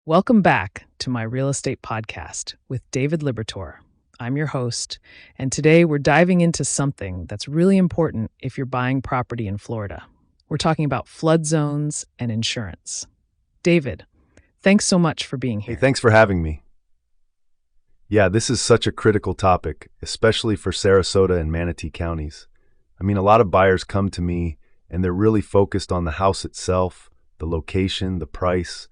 Welcome back to my real estate podcast with David Liberatore. I'm your host, and today we're diving into something that's really important if you're buying property in Florida. We're talking about flood zones and insurance. David, thanks so much for being Hey, here. thanks for having me. Yeah, this is such a critical topic, especially for Sarasota and Manatee counties. A lot of buyers come to me and they're really focused on the house itself, the location, the price,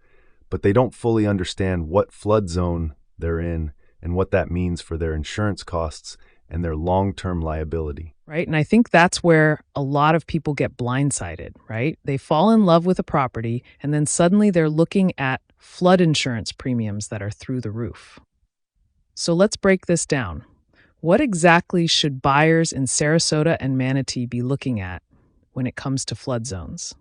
but they don't fully understand what flood zone they're in and what that means for their insurance costs and their long-term liability. Right? And I think that's where a lot of people get blindsided, right? They fall in love with a property and then suddenly they're looking at flood insurance premiums that are through the roof. So let's break this down. What exactly should buyers in Sarasota and Manatee be looking at when it comes to flood zones?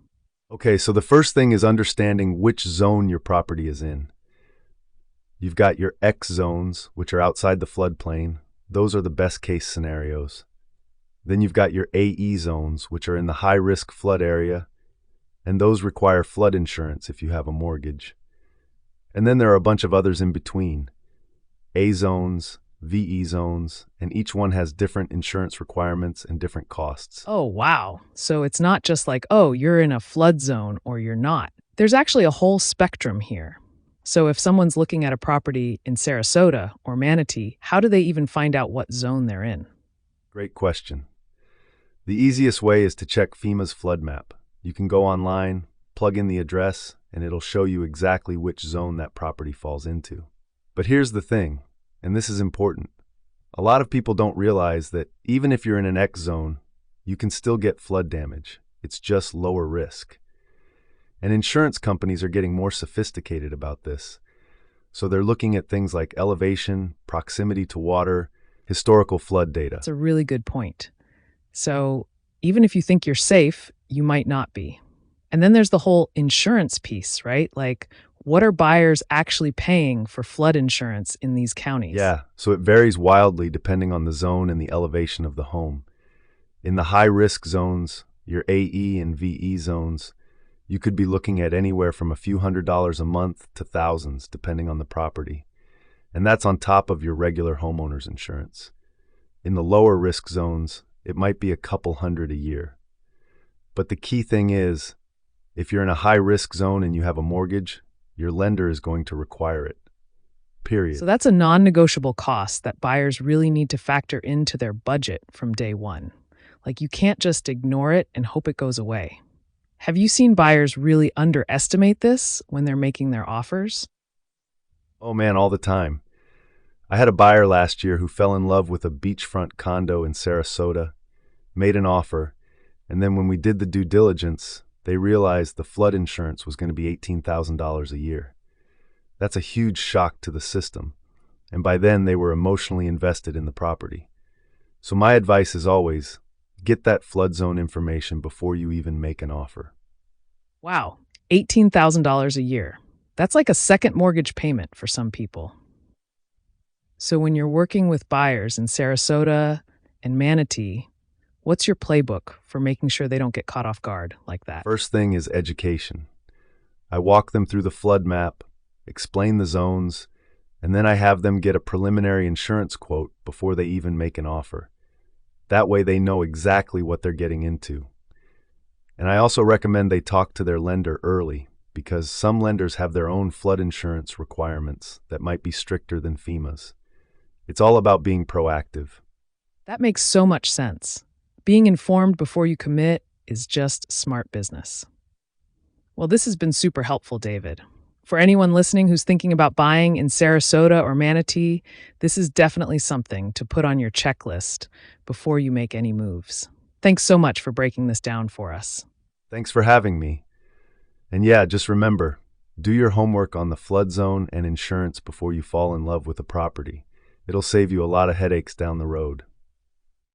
Okay, so the first thing is understanding which zone your property is in. You've got your X zones, which are outside the floodplain. Those are the best case scenarios. Then you've got your AE zones, which are in the high-risk flood area, and those require flood insurance if you have a mortgage. And then there are a bunch of others in between. A zones, VE zones, and each one has different insurance requirements and different costs. Oh, wow. So it's not just like, oh, you're in a flood zone or you're not. There's actually a whole spectrum here. So if someone's looking at a property in Sarasota or Manatee, how do they even find out what zone they're in? Great question. The easiest way is to check FEMA's flood map. You can go online, plug in the address, and it'll show you exactly which zone that property falls into. But here's the thing, and this is important. A lot of people don't realize that even if you're in an X zone, you can still get flood damage. It's just lower risk. And insurance companies are getting more sophisticated about this. So they're looking at things like elevation, proximity to water, historical flood data. That's a really good point. So even if you think you're safe, you might not be. And then there's the whole insurance piece, right? Like, what are buyers actually paying for flood insurance in these counties? Yeah, so it varies wildly depending on the zone and the elevation of the home. In the high-risk zones, your AE and VE zones, you could be looking at anywhere from a few $100s a month to thousands, depending on the property. And that's on top of your regular homeowner's insurance. In the lower risk zones, it might be a couple hundred a year. But the key thing is, if you're in a high-risk zone and you have a mortgage, your lender is going to require it. Period. So that's a non-negotiable cost that buyers really need to factor into their budget from day one. Like, you can't just ignore it and hope it goes away. Have you seen buyers really underestimate this when they're making their offers? Oh man, all the time. I had a buyer last year who fell in love with a beachfront condo in Sarasota, made an offer, and then when we did the due diligence, they realized the flood insurance was going to be $18,000 a year. That's a huge shock to the system, and by then they were emotionally invested in the property. So my advice is always, get that flood zone information before you even make an offer. Wow, $18,000 a year. That's like a second mortgage payment for some people. So when you're working with buyers in Sarasota and Manatee, what's your playbook for making sure they don't get caught off guard like that? First thing is education. I walk them through the flood map, explain the zones, and then I have them get a preliminary insurance quote before they even make an offer. That way they know exactly what they're getting into. And I also recommend they talk to their lender early because some lenders have their own flood insurance requirements that might be stricter than FEMA's. It's all about being proactive. That makes so much sense. Being informed before you commit is just smart business. Well, this has been super helpful, David. For anyone listening who's thinking about buying in Sarasota or Manatee, this is definitely something to put on your checklist before you make any moves. Thanks so much for breaking this down for us. Thanks for having me. And yeah, just remember, do your homework on the flood zone and insurance before you fall in love with a property. It'll save you a lot of headaches down the road.